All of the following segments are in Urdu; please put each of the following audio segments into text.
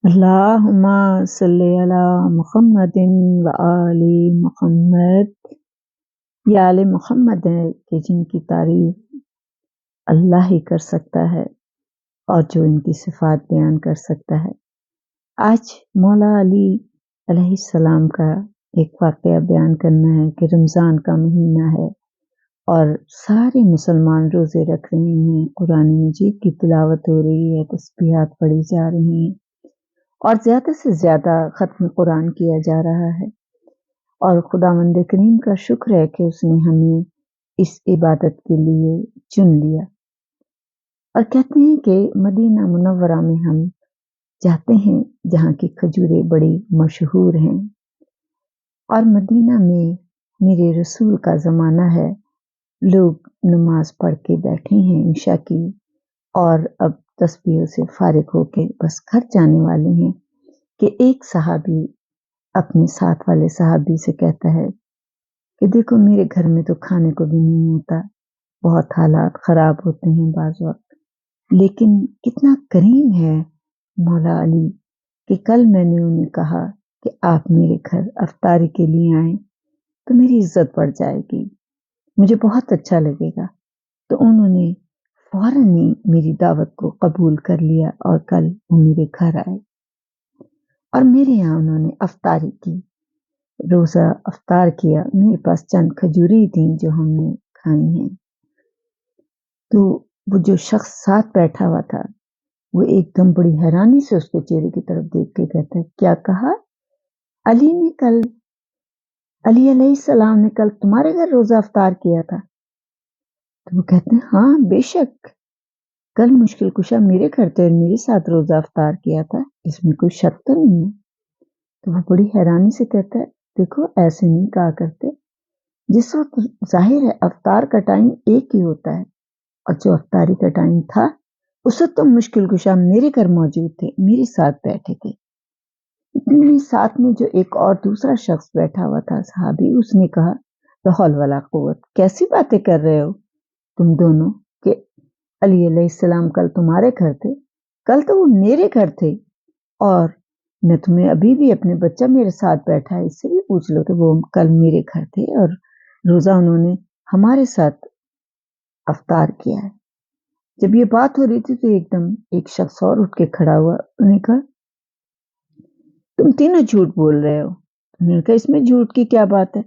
اللہم صلی علی محمد و آل محمد۔ یہ آل محمد ہے کہ جن کی تعریف اللہ ہی کر سکتا ہے اور جو ان کی صفات بیان کر سکتا ہے۔ آج مولا علی علیہ السلام کا ایک واقعہ بیان کرنا ہے کہ رمضان کا مہینہ ہے اور سارے مسلمان روزے رکھ رہے ہیں، قرآن مجید کی تلاوت ہو رہی ہے، تسبیحات پڑھی جا رہی ہیں اور زیادہ سے زیادہ ختم قرآن کیا جا رہا ہے، اور خداوند کریم کا شکر ہے کہ اس نے ہمیں اس عبادت کے لیے چن لیا۔ اور کہتے ہیں کہ مدینہ منورہ میں ہم جاتے ہیں جہاں کی کھجوریں بڑی مشہور ہیں، اور مدینہ میں میرے رسول کا زمانہ ہے، لوگ نماز پڑھ کے بیٹھے ہیں عشاء کی، اور اب تسبیحوں سے فارغ ہو کے بس گھر جانے والے ہیں کہ ایک صحابی اپنے ساتھ والے صحابی سے کہتا ہے کہ دیکھو میرے گھر میں تو کھانے کو بھی نہیں ہوتا، بہت حالات خراب ہوتے ہیں بعض وقت، لیکن کتنا کریم ہے مولا علی کہ کل میں نے انہیں کہا کہ آپ میرے گھر افطاری کے لیے آئیں تو میری عزت بڑھ جائے گی، مجھے بہت اچھا لگے گا۔ تو انہوں نے فوراً ہی میری دعوت کو قبول کر لیا اور کل وہ میرے گھر آئے اور میرے یہاں انہوں نے افطاری کی، روزہ افطار کیا۔ میرے پاس چند کھجوریں تھیں جو ہم نے کھائی ہیں۔ تو وہ جو شخص ساتھ بیٹھا ہوا تھا وہ ایک دم بڑی حیرانی سے اس کے چہرے کی طرف دیکھ کے کہتا ہے، کیا کہا؟ علی علیہ السلام نے کل تمہارے گھر روزہ افطار کیا تھا؟ تو وہ کہتے ہیں ہاں بے شک، کل مشکل کشا میرے گھر تھے اور میرے ساتھ روزہ افطار کیا تھا، اس میں کوئی شک تو نہیں ہے۔ تو وہ بڑی حیرانی سے کہتا ہے، دیکھو ایسے نہیں کہا کرتے، جس وقت ظاہر ہے افطار کا ٹائم ایک ہی ہوتا ہے، اور جو افطاری کا ٹائم تھا اس وقت تم مشکل کشا میرے گھر موجود تھے، میرے ساتھ بیٹھے تھے۔ اتنے ساتھ میں جو ایک اور دوسرا شخص بیٹھا ہوا تھا صحابی، اس نے کہا لا حول ولا قوت، کیسی باتیں کر رہے ہو تم دونوں کہ علی علیہ السلام کل تمہارے گھر تھے؟ کل تو وہ میرے گھر تھے، اور میں تمہیں ابھی بھی اپنے بچہ میرے ساتھ بیٹھا ہے اس سے بھی پوچھ لو کہ وہ کل میرے گھر تھے اور روزہ انہوں نے ہمارے ساتھ افطار کیا ہے۔ جب یہ بات ہو رہی تھی تو ایک دم ایک شخص اور اٹھ کے کھڑا ہوا، انہوں نے کہا تم تینوں جھوٹ بول رہے ہو۔ انہوں نے کہا اس میں جھوٹ کی کیا بات ہے؟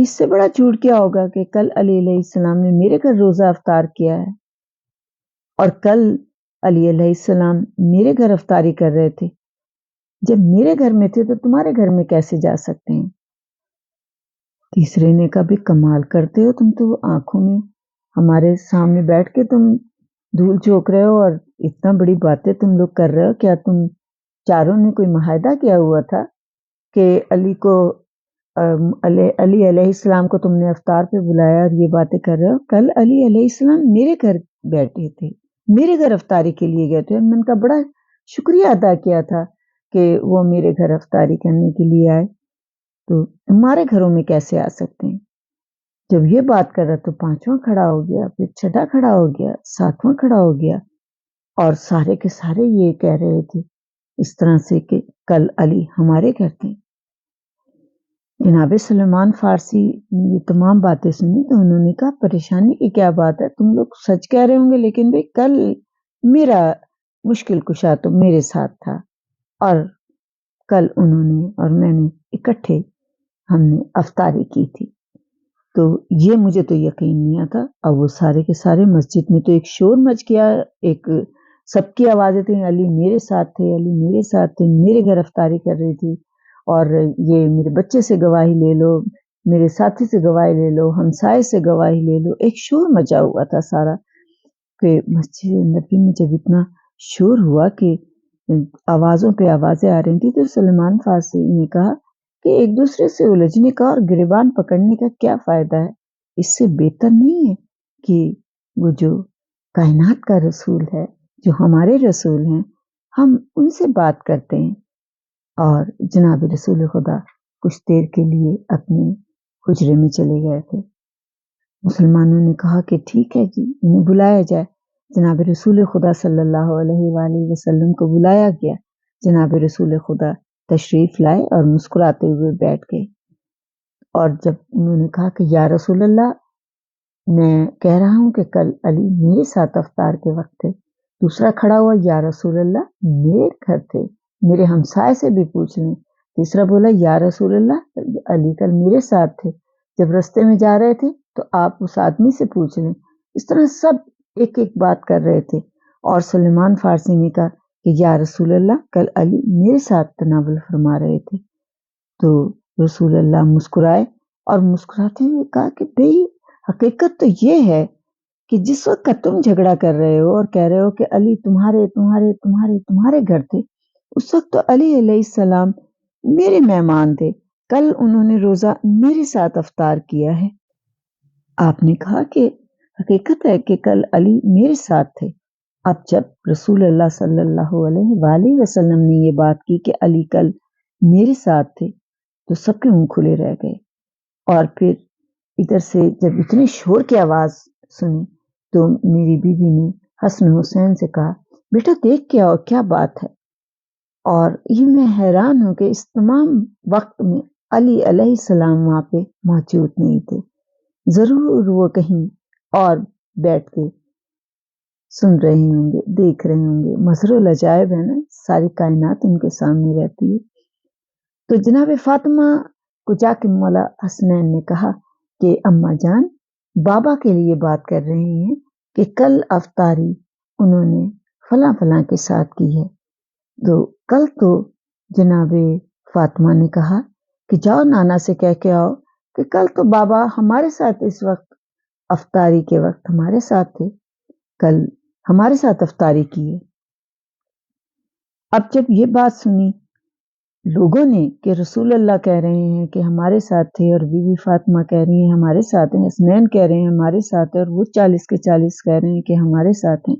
اس سے بڑا جھوٹ کیا ہوگا کہ کل علی علیہ السلام نے میرے گھر روزہ افطار کیا ہے، اور کل علی علیہ السلام میرے گھر افطاری کر رہے تھے، جب میرے گھر میں تھے تو تمہارے گھر میں کیسے جا سکتے ہیں؟ تیسرے نے کہا بھی کمال کرتے ہو تم تو، آنکھوں میں ہمارے سامنے بیٹھ کے تم دھول جھونک رہے ہو اور اتنا بڑی باتیں تم لوگ کر رہے ہو، کیا تم چاروں نے کوئی معاہدہ کیا ہوا تھا کہ علی علیہ السلام کو تم نے افطار پہ بلایا اور یہ باتیں کر رہے ہو؟ کل علی علیہ السلام میرے گھر بیٹھے تھے، میرے گھر افطاری کے لیے گئے تھے، اور میں ان کا بڑا شکریہ ادا کیا تھا کہ وہ میرے گھر افطاری کرنے کے لیے آئے، تو تمہارے گھروں میں کیسے آ سکتے ہیں؟ جب یہ بات کر رہا تو پانچواں کھڑا ہو گیا، پھر چھٹا کھڑا ہو گیا، ساتواں کھڑا ہو گیا، اور سارے کے سارے یہ کہہ رہے تھے اس طرح سے کہ کل علی ہمارے گھر تھے۔ جناب سلیمان فارسی یہ تمام باتیں سنی تو انہوں نے کہا پریشانی کی کیا بات ہے، تم لوگ سچ کہہ رہے ہوں گے، لیکن بھئی کل میرا مشکل کشا تو میرے ساتھ تھا، اور کل انہوں نے اور میں نے اکٹھے ہم نے افطاری کی تھی، تو یہ مجھے تو یقین نہیں آتا۔ اب وہ سارے کے سارے مسجد میں تو ایک شور مچ گیا، ایک سب کی آوازیں تھیں علی میرے ساتھ تھے، علی میرے ساتھ تھے، میرے گھر افطاری کر رہی تھی، اور یہ میرے بچے سے گواہی لے لو، میرے ساتھی سے گواہی لے لو، ہمسائے سے گواہی لے لو، ایک شور مچا ہوا تھا سارا کہ مسجد نبی میں جب اتنا شور ہوا کہ آوازوں پہ آوازیں آ رہی تھی تو سلمان فارسی نے کہا کہ ایک دوسرے سے الجھنے کا اور گریبان پکڑنے کا کیا فائدہ ہے، اس سے بہتر نہیں ہے کہ وہ جو کائنات کا رسول ہے، جو ہمارے رسول ہیں، ہم ان سے بات کرتے ہیں۔ اور جناب رسول خدا کچھ دیر کے لیے اپنے حجرے میں چلے گئے تھے۔ مسلمانوں نے کہا کہ ٹھیک ہے جی، انہیں بلایا جائے۔ جناب رسول خدا صلی اللہ علیہ وآلہ وسلم کو بلایا گیا۔ جناب رسول خدا تشریف لائے اور مسکراتے ہوئے بیٹھ گئے، اور جب انہوں نے کہا کہ یا رسول اللہ، میں کہہ رہا ہوں کہ کل علی میرے ساتھ افطار کے وقت تھے۔ دوسرا کھڑا ہوا، یا رسول اللہ میرے گھر تھے، میرے ہمسائے سے بھی پوچھ لیں۔ تیسرا بولا، یا رسول اللہ علی کل میرے ساتھ تھے، جب رستے میں جا رہے تھے تو آپ اس آدمی سے پوچھ لیں۔ اس طرح سب ایک ایک بات کر رہے تھے، اور سلیمان فارسی نے کہا کہ یا رسول اللہ کل علی میرے ساتھ تناول فرما رہے تھے۔ تو رسول اللہ مسکرائے اور مسکراتے ہوئے کہا کہ بھئی حقیقت تو یہ ہے کہ جس وقت کا تم جھگڑا کر رہے ہو اور کہہ رہے ہو کہ علی تمہارے گھر تھے، اس وقت تو علی علیہ السلام میرے مہمان تھے، کل انہوں نے روزہ میرے ساتھ افطار کیا ہے۔ آپ نے کہا کہ حقیقت ہے کہ کل علی میرے ساتھ تھے۔ اب جب رسول اللہ صلی اللہ علیہ وآلہ وسلم نے یہ بات کی کہ علی کل میرے ساتھ تھے، تو سب کے منہ کھلے رہ گئے، اور پھر ادھر سے جب اتنے شور کی آواز سنی تو میری بیوی نے حسن حسین سے کہا، بیٹا دیکھ کے آؤ کیا بات ہے۔ اور یہ میں حیران ہوں کہ اس تمام وقت میں علی علیہ السلام وہاں پہ موجود نہیں تھے، ضرور وہ کہیں اور بیٹھ کے سن رہے ہوں گے، دیکھ رہے ہوں گے۔ مظہر العجائب ہے نا، ساری کائنات ان کے سامنے رہتی ہے۔ تو جناب فاطمہ کو جا کے مولا حسنین نے کہا کہ اماں جان بابا کے لیے بات کر رہے ہیں کہ کل افطاری انہوں نے فلاں فلاں کے ساتھ کی ہے۔ تو کل تو جناب فاطمہ نے کہا کہ جاؤ نانا سے کہہ کے آؤ کہ کل تو بابا ہمارے ساتھ اس وقت افطاری کے وقت ہمارے ساتھ تھے، کل ہمارے ساتھ افطاری کی ہے۔ اب جب یہ بات سنی لوگوں نے کہ رسول اللہ کہہ رہے ہیں کہ ہمارے ساتھ تھے، اور بی بی فاطمہ کہہ رہی ہیں ہمارے ساتھ ہیں، حسنین کہہ رہے ہیں ہمارے ساتھ ہیں، اور وہ 40 کے 40 کہہ رہے ہیں کہ ہمارے ساتھ ہیں،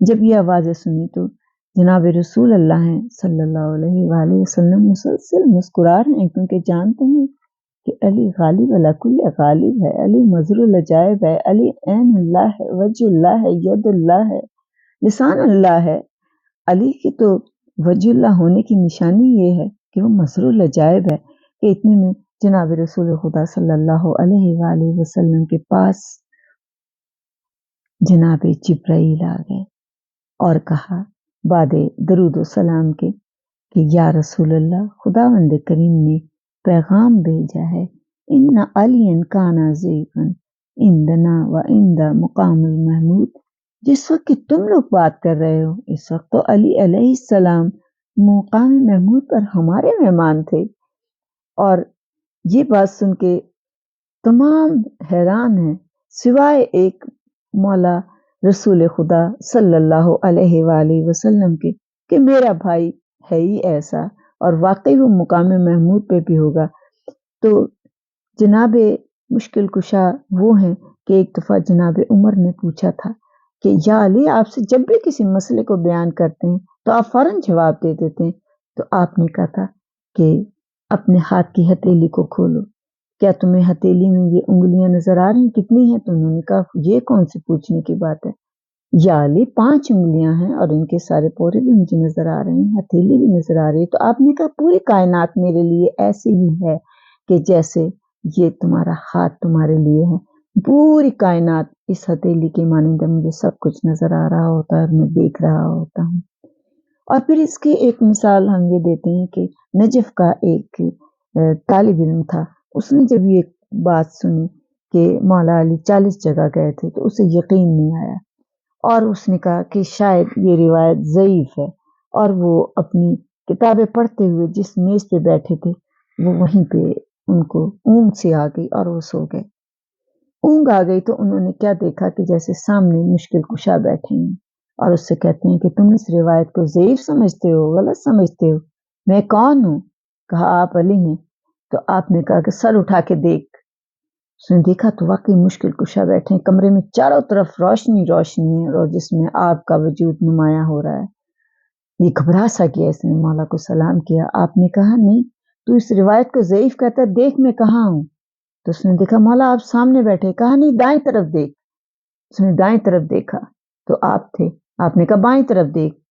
جب یہ آوازیں سنی تو جناب رسول اللہ ہیں صلی اللہ علیہ وآلہ وسلم مسلسل مسکرا رہے ہیں، کیونکہ جانتے ہیں کہ علی غالب علی کل غالب ہے، علی مظہر العجائب ہے، علی عین اللہ ہے، وجہ اللہ ہے، ید اللہ ہے، لسان اللہ ہے۔ علی کی تو وجہ اللہ ہونے کی نشانی یہ ہے کہ وہ مظہر العجائب ہے، کہ اتنے میں جناب رسول خدا صلی اللہ علیہ وآلہ وسلم کے پاس جناب جبرائیل آ گئے اور کہا بعد درود و سلام کے کہ یا رسول اللہ خداوند کریم نے پیغام بھیجا ہے، ان علی کانا ضیفا عندنا و عند مقام المحمود۔ جس وقت کہ تم لوگ بات کر رہے ہو اس وقت تو علی علیہ السلام مقام محمود پر ہمارے مہمان تھے۔ اور یہ بات سن کے تمام حیران ہیں سوائے ایک مولا رسول خدا صلی اللہ علیہ وآلہ وسلم کے، کہ میرا بھائی ہے ہی ایسا، اور واقعی وہ مقام محمود پہ بھی ہوگا۔ تو جناب مشکل کشا وہ ہیں کہ ایک دفعہ جناب عمر نے پوچھا تھا کہ یا علی آپ سے جب بھی کسی مسئلے کو بیان کرتے ہیں تو آپ فوراً جواب دے دیتے ہیں، تو آپ نے کہا تھا کہ اپنے ہاتھ کی ہتھیلی کو کھولو، کیا تمہیں ہتھیلی میں یہ انگلیاں نظر آ رہی ہیں، کتنی ہیں؟ تو انہوں نے کہا یہ کون سی پوچھنے کی بات ہے یا علی، 5 انگلیاں ہیں، اور ان کے سارے پورے بھی مجھے نظر آ رہے ہیں، ہتھیلی بھی نظر آ رہی ہے۔ تو آپ نے کہا پوری کائنات میرے لیے ایسی ہی ہے کہ جیسے یہ تمہارا ہاتھ تمہارے لیے ہے، پوری کائنات اس ہتھیلی کے مانند مجھے سب کچھ نظر آ رہا ہوتا ہے اور میں دیکھ رہا ہوتا ہوں۔ اور پھر اس کی ایک مثال ہم یہ دیتے ہیں کہ نجف کا ایک طالب علم تھا، اس نے جب یہ بات سنی کہ مولا علی 40 جگہ گئے تھے تو اسے یقین نہیں آیا، اور اس نے کہا کہ شاید یہ روایت ضعیف ہے، اور وہ اپنی کتابیں پڑھتے ہوئے جس میز پہ بیٹھے تھے وہ وہیں پہ ان کو اونگ سی آ گئی اور وہ سو گئے۔ اونگ آ گئی تو انہوں نے کیا دیکھا کہ جیسے سامنے مشکل کشا بیٹھے ہیں، اور اس سے کہتے ہیں کہ تم اس روایت کو ضعیف سمجھتے ہو، غلط سمجھتے ہو، میں کون ہوں؟ کہا آپ علی ہیں۔ تو آپ نے کہا کہ سر اٹھا کے دیکھ۔ اس نے دیکھا تو واقعی مشکل کشا بیٹھے ہیں، کمرے میں چاروں طرف روشنی روشنی ہے، اور جس میں آپ کا وجود نمایاں ہو رہا ہے۔ یہ گھبرا سا گیا، اس نے مولا کو سلام کیا۔ آپ نے کہا نہیں تو اس روایت کو ضعیف کہتا ہے، دیکھ میں کہاں ہوں؟ تو اس نے دیکھا مولا آپ سامنے بیٹھے۔ کہا نہیں دائیں طرف دیکھ۔ اس نے دائیں طرف دیکھا تو آپ تھے۔ آپ نے کہا بائیں طرف دیکھ۔